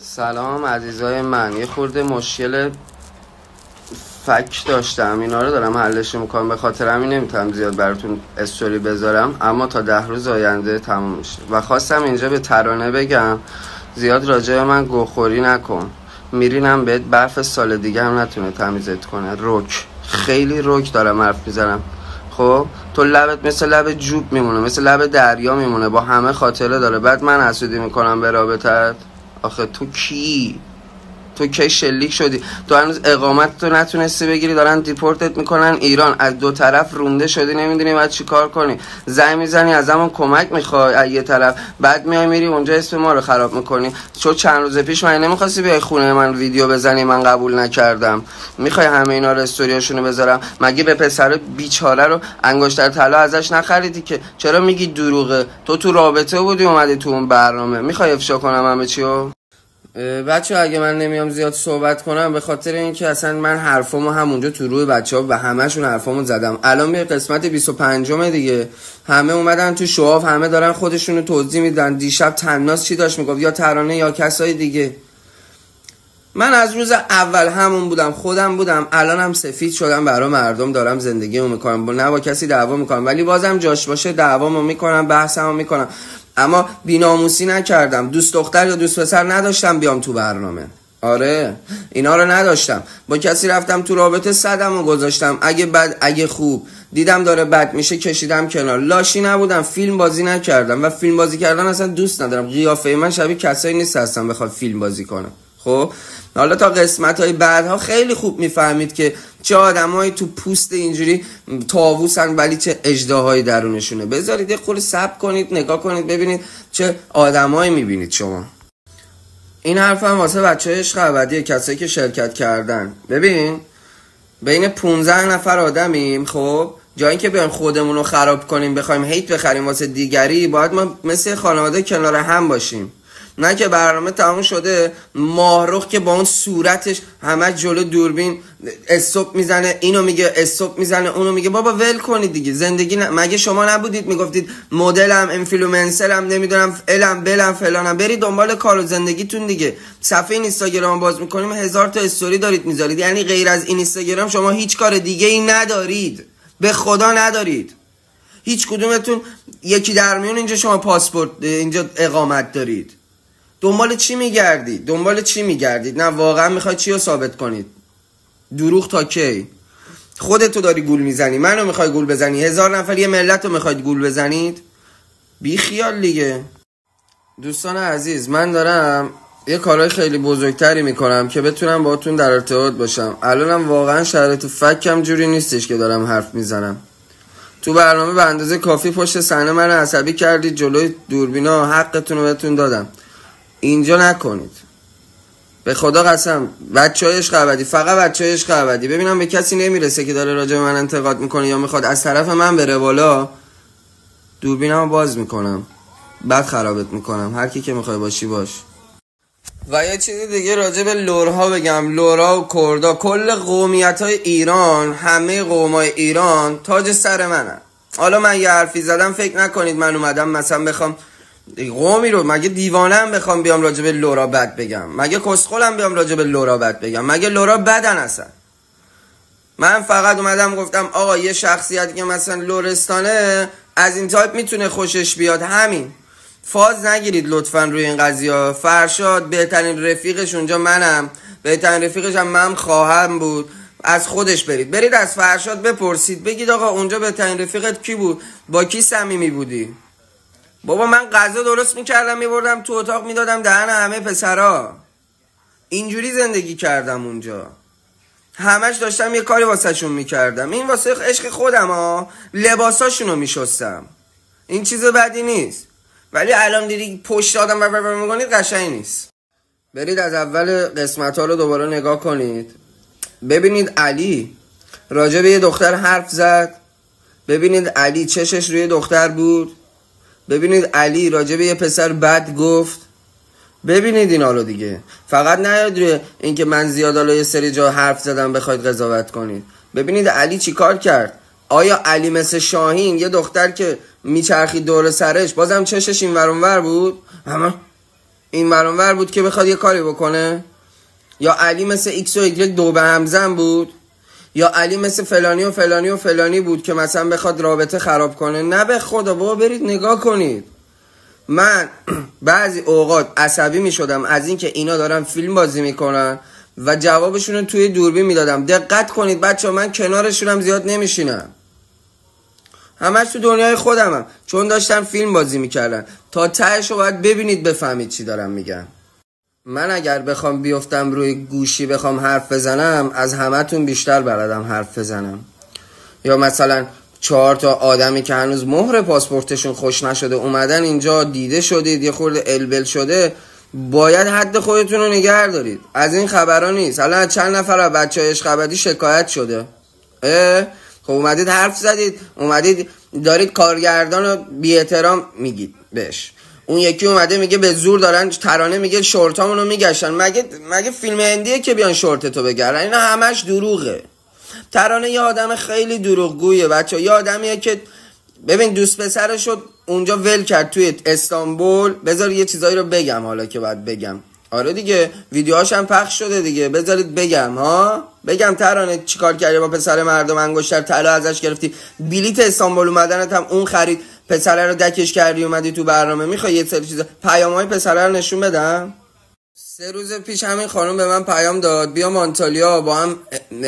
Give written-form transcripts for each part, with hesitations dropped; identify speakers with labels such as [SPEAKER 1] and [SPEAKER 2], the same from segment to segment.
[SPEAKER 1] سلام عزیزای من، یه خورده مشکل فک داشتم، اینا رو دارم حلش میکنم، به خاطر همین نمیتونم زیاد براتون استوری بذارم، اما تا 10 روز آینده تموم میشه. و خواستم اینجا به ترانه بگم زیاد راجع به من گوخوری نکن، میرینم بهت برف سال دیگه هم نتونه تمیزت کنه. رک خیلی رک دارم حرف میزنم. خب تو لبت مثل لب جوب میمونه، مثل لب دریا میمونه، با همه خاطره داره. بعد من حسودی میکنم به رابطت. آخه تو کی شلیک شدی؟ تو هنوز اقامت تو نتونستی بگیری، دارن دیپورتت میکنن ایران، از دو طرف رونده شدی، نمیدونی باید چی کار کنی. زنگ میزنی از همون کمک میخوای از یه طرف، بعد میای میری اونجا اسم ما رو خراب میکنی. چون چند روز پیش من نمیخواستی بیای خونه من ویدیو بزنی، من قبول نکردم. میخوای همه اینا رو استوریاشونو بذارم؟ مگه به پسر بیچاره رو انگشتر طلا ازش نخریدی که؟ چرا میگی دروغه؟ تو رابطه بودی اومدی تو اون برنامه. میخوای افشا کنم همه چیو؟ بچه اگه من نمیام زیاد صحبت کنم به خاطر اینکه اصلا من حرفامو همونجا تو روی بچه‌ها و همه‌شون حرفامو زدم. الان به قسمت 25 دیگه همه اومدن تو شواف، همه دارن خودشونو توضیح میدن. دیشب تناس چی داشت میگفت، یا ترانه یا کسای دیگه. من از روز اول همون بودم، خودم بودم. الانم سفید شدم برای مردم، دارم زندگیمو میکنم، نه با کسی دعوا میکنم، ولی بازم جاش باشه دعوامو میکنم، بحثمو میکنم، اما بی‌ناموسی نکردم. دوست دختر یا دوست پسر نداشتم بیام تو برنامه. آره اینا رو نداشتم. با کسی رفتم تو رابطه، صدمو گذاشتم، اگه بد اگه خوب دیدم داره بد میشه کشیدم کنار. لاشی نبودم، فیلم بازی نکردم و فیلم بازی کردن اصلا دوست ندارم. قیافه من شبیه کسایی نیست هستم بخواد فیلم بازی کنم. خب حالا تا قسمت‌های بعدها خیلی خوب میفهمید که چه آدمایی تو پوست اینجوری طاووسن ولی چه اژدهایی درونشونه. بذارید یه خورده صبر کنید، نگاه کنید، ببینید چه آدمایی میبینید شما. این حرفم واسه بچه‌های عشق ابدی، کسایی که شرکت کردن. ببین بین 15 نفر آدمیم، خب جایی که بیایم خودمون رو خراب کنیم، بخوایم هیت بخریم واسه دیگری، باید ما مثل خانواده کنار هم باشیم. نه که برنامه تموم شده، ماهرخ که با اون صورتش همه جلو دوربین استوب میزنه، اینو میگه استوب میزنه، اونو میگه. بابا ول کنید دیگه زندگی. مگه شما نبودید میگفتید مدلم، اینفلوئنسرم، نمیدونم الم بلم فلانم؟ برید دنبال کار و زندگیتون دیگه. صفحه اینستاگرام باز میکنیم 1000 تا استوری دارید میذارید، یعنی غیر از این اینستاگرام شما هیچ کار دیگه ای ندارید. به خدا ندارید. هیچ کدومتون یکی در میون اینجا شما پاسپورت اینجا اقامت دارید. دنبال چی میگردید؟ نه واقعا میخواید چی رو ثابت کنید؟ دروغ تا کی؟ خودتو داری گول میزنی، منو میخوای گول بزنی، 1000 نفر یه ملت رو میخواید گول بزنید؟ بی خیال دیگه. دوستان عزیز، من دارم یه کارهای خیلی بزرگتری میکنم که بتونم باهاتون در ارتباط باشم. الانم واقعا شرایط فکم جوری نیستش که دارم حرف میزنم. تو برنامه به اندازه کافی پشت صحنه من عصبی کردید، جلوی دوربینا حقتون رو بهتون دادم. اینجا نکنید، به خدا قسم. بچه‌های عشق ابدی، فقط بچه‌های عشق ابدی. ببینم به کسی نمیرسه که داره راجع به من انتقاد میکنه یا میخواد از طرف من بره بالا، دوربینمو باز میکنم، بعد خرابت میکنم. هر کی که میخوای باشی باش. و یه چیز دیگه راجع به لورها بگم. لورها و کردا، کل قومیت‌های ایران، همه قوم‌های ایران تاج سر منن. حالا من یه حرفی زدم فکر نکنید من اومدم مثلا بخوام قومی رو، مگه دیوانم بخوام بیام راجع به لورا بد بگم؟ مگه کسخلم بیام راجع به لورا بد بگم؟ مگه لورا بدن اصلا؟ من فقط اومدم گفتم آقا یه شخصیتی که مثلا لورستانه از این تایپ میتونه خوشش بیاد، همین. فاز نگیرید لطفا روی این قضیه. فرشاد بهترین رفیقش اونجا منم، بهترین رفیقش هم من خواهم بود. از خودش برید از فرشاد بپرسید، بگید آقا اونجا بهترین رفیقت کی بود؟ با کی صمیمی بودی؟ بابا من غذا درست میکردم میبردم تو اتاق میدادم دهن همه پسرا. اینجوری زندگی کردم اونجا، همش داشتم یه کاری واسه شون میکردم. این واسه عشق خودم ها، لباساشونو میشستم، این چیز بدی نیست. ولی الان دیدی پشت آدم میکنید، قشنگ نیست. برید از اول قسمت ها رو دوباره نگاه کنید، ببینید علی راجع به یه دختر حرف زد، ببینید علی چشش روی دختر بود، ببینید علی راجع به یه پسر بد گفت. ببینید اینا رو دیگه. فقط نیاد روی اینکه من زیاد حالا یه سری جا حرف زدم بخواید قضاوت کنید. ببینید علی چی کار کرد. آیا علی مثل شاهین یه دختر که میچرخید دور سرش بازم چشش این ور اون ور بود؟ این ور بود که بخواد یه کاری بکنه؟ یا علی مثل ایکس و ایگرگ دو به همزن بود؟ یا علی مثل فلانی و فلانی و فلانی بود که مثلا بخواد رابطه خراب کنه؟ نه به خدا بابا، برید نگاه کنید. من بعضی اوقات عصبی می شدم از این که اینا دارن فیلم بازی میکنن و جوابشون رو توی دوربین میدادم. دقت کنید بچه ها، من کنارشونم زیاد نمیشینم، همش تو دنیای خودمم، چون داشتن فیلم بازی میکردن. تا تهش رو باید ببینید بفهمید چی دارم میگم. من اگر بخوام بیفتم روی گوشی بخوام حرف بزنم، از همتون بیشتر بلدم حرف بزنم. یا مثلا 4 تا آدمی که هنوز مهر پاسپورتشون خوش نشده اومدن اینجا، دیده شدید یه خورده البل شده، باید حد خودتون رو نگه دارید. از این خبرها نیست. حالا چند نفر از بچهای عشق ابدی شکایت شده، خب اومدید حرف زدید، اومدید دارید کارگردان رو بی احترام میگید بهش. اون یکی اومده میگه به زور دارن، ترانه میگه شورتامونو میگشتن. مگه فیلم هندیه که بیان شورتتو بگردن؟ اینا همش دروغه. ترانه یه آدم خیلی دروغگویه بچه، یه آدمیه که ببین دوست پسرشو اونجا ول کرد توی استانبول. بذار یه چیزایی رو بگم حالا که باید بگم. آره دیگه ویدیوهاش هم پخش شده دیگه، بذارید بگم بگم ترانه چیکار کردی با پسر مردم، انگشتر طلا ازش گرفتی، بلیت استانبول اومدنت هم اون خرید، پسره رو دکش کردی اومدی تو برنامه. میخوای یه سری چیزا پیام‌های پسره رو نشون بدم؟ 3 روز پیش همین خانم به من پیام داد بیا مانتالیا با هم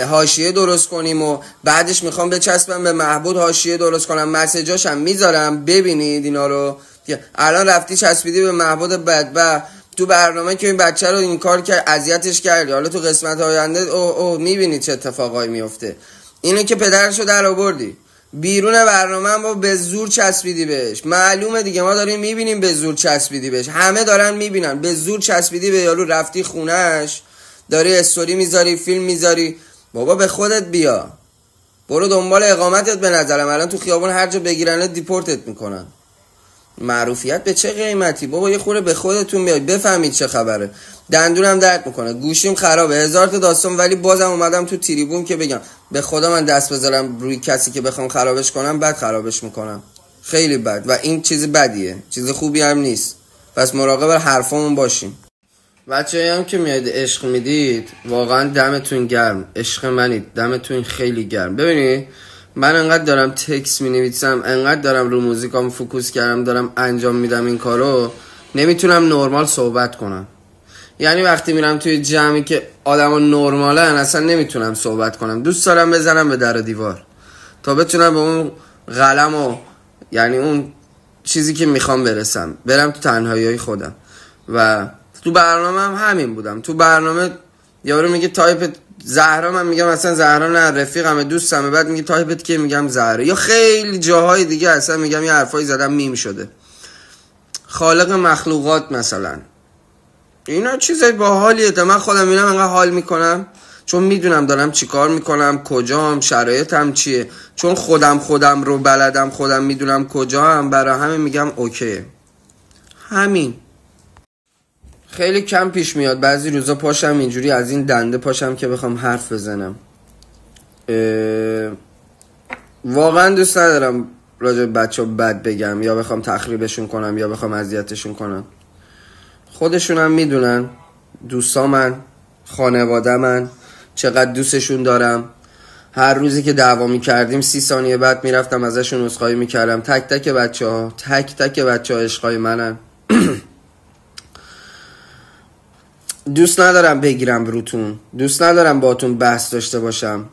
[SPEAKER 1] حاشیه درست کنیم و بعدش میخوام بچسبم به محبود حاشیه درست کنم. مسیجاشم میذارم ببینید اینا رو. الان رفتی چسبیدی به محبود بدبخت تو برنامه که این بچه رو این کار کرد، اذیتش کردی. حالا تو قسمت آینده میبینید چه اتفاقایی میفته. اینو که پدرشو در آوردی بیرون برنامه هم با به زور چسبیدی بهش. معلومه دیگه، ما داریم میبینیم به زور چسبیدی بهش، همه دارن میبینن به زور چسبیدی به یارو. رفتی خونهش داری استوری میذاری، فیلم میذاری. بابا به خودت بیا، برو دنبال اقامتت. به نظرم الان تو خیابون هر جا بگیرنت دیپورتت میکنن. معروفیت به چه قیمتی بابا؟ یه خوره به خودتون بیاید بفهمید چه خبره. دندونم درد میکنه، گوشیم خرابه، 1000 تا داستان، ولی بازم اومدم تو تریبون که بگم به خدا من دست بذارم روی کسی که بخوام خرابش کنم، بد خرابش میکنم، خیلی بد. و این چیز بدیه، چیز خوبی هم نیست. پس مراقب حرفامون باشیم. بچه‌ای هم که میاد عشق میدید، واقعا دمتون گرم، عشق منید، دمتون خیلی گرم. ببینید من انقدر دارم تکست مینویسم، انقدر دارم رو موزیکام فوکوس کردم، دارم انجام میدم این کارو، نمیتونم نرمال صحبت کنم. یعنی وقتی میرم توی جمعی که آدما نرمالن اصلا نمیتونم صحبت کنم. دوست دارم بزنم به در و دیوار تا بتونم به اون قلم و یعنی اون چیزی که میخوام برسم، برم تو تنهایی خودم. و تو برنامه هم همین بودم. تو برنامه یارو میگه تایپ زهرا، من میگم اصلا زهرا نه، رفیقمه، دوستمه. بعد میگه تایپت که، میگم زهرا. یا خیلی جاهای دیگه اصلا میگم یه حرفایی زدم میم شده. خالق مخلوقات مثلا، اینا چیزای باحالیه. من خودم اینم انقدر حال میکنم چون میدونم دارم چی کار میکنم، کجام، شرایطم چیه، چون خودم رو بلدم، خودم میدونم کجام، برای همین میگم اوکیه. همین. خیلی کم پیش میاد بعضی روزا پاشم اینجوری از این دنده پاشم که بخوام حرف بزنم. واقعا دوست ندارم راجع به بچه‌ها بد بگم یا بخوام تخریبشون کنم یا بخوام اذیتشون کنم. خودشون هم میدونن، دوستا من، خانواده من، چقدر دوستشون دارم. هر روزی که دعوا میکردیم 30 ثانیه بعد میرفتم ازشون عذرخواهی میکردم. تک تک بچه‌ها، تک تک بچه‌ها عشقای منن. دوست ندارم بگیرم روتون، دوست ندارم باهاتون بحث داشته باشم.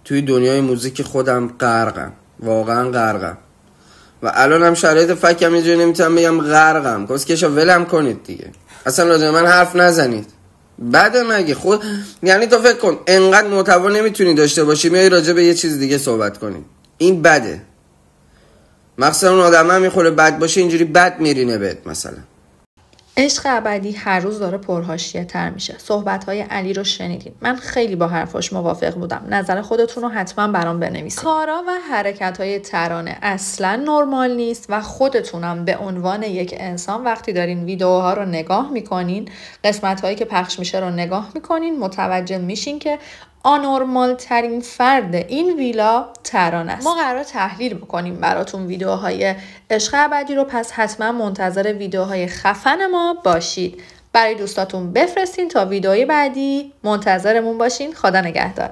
[SPEAKER 1] توی دنیای موزیک خودم غرقم، واقعا غرقم. و الان هم شرایط فکم اینجوری نمیتونم بگم غرقم. کسکشا ولم کنید دیگه، اصلا راجع من حرف نزنید. بعد مگه خود یعنی تو فکر کن انقدر محتوا نمیتونی داشته باشی میای راجع به یه چیز دیگه صحبت کنی. این بده. مخصوصا اون آدم هم میخوره بد باشه اینجوری بد میرینه بهت. مثلا
[SPEAKER 2] عشق ابدی هر روز داره پرحاشیه تر میشه. صحبت‌های علی رو شنیدین. من خیلی با حرفاش موافق بودم. نظر خودتون رو حتما برام بنویسید. کارا و حرکت‌های ترانه اصلا نرمال نیست و خودتونم به عنوان یک انسان وقتی دارین ویدیوها رو نگاه میکنین، قسمت‌هایی که پخش میشه رو نگاه میکنین، متوجه میشین که آنورمال ترین فرد این ویلا ترانه است. ما قرار تحلیل بکنیم براتون ویدیوهای عشق ابدی رو، پس حتما منتظر ویدیوهای خفن ما باشید. برای دوستاتون بفرستین تا ویدیوهای بعدی منتظرمون باشین. خدا نگهدار.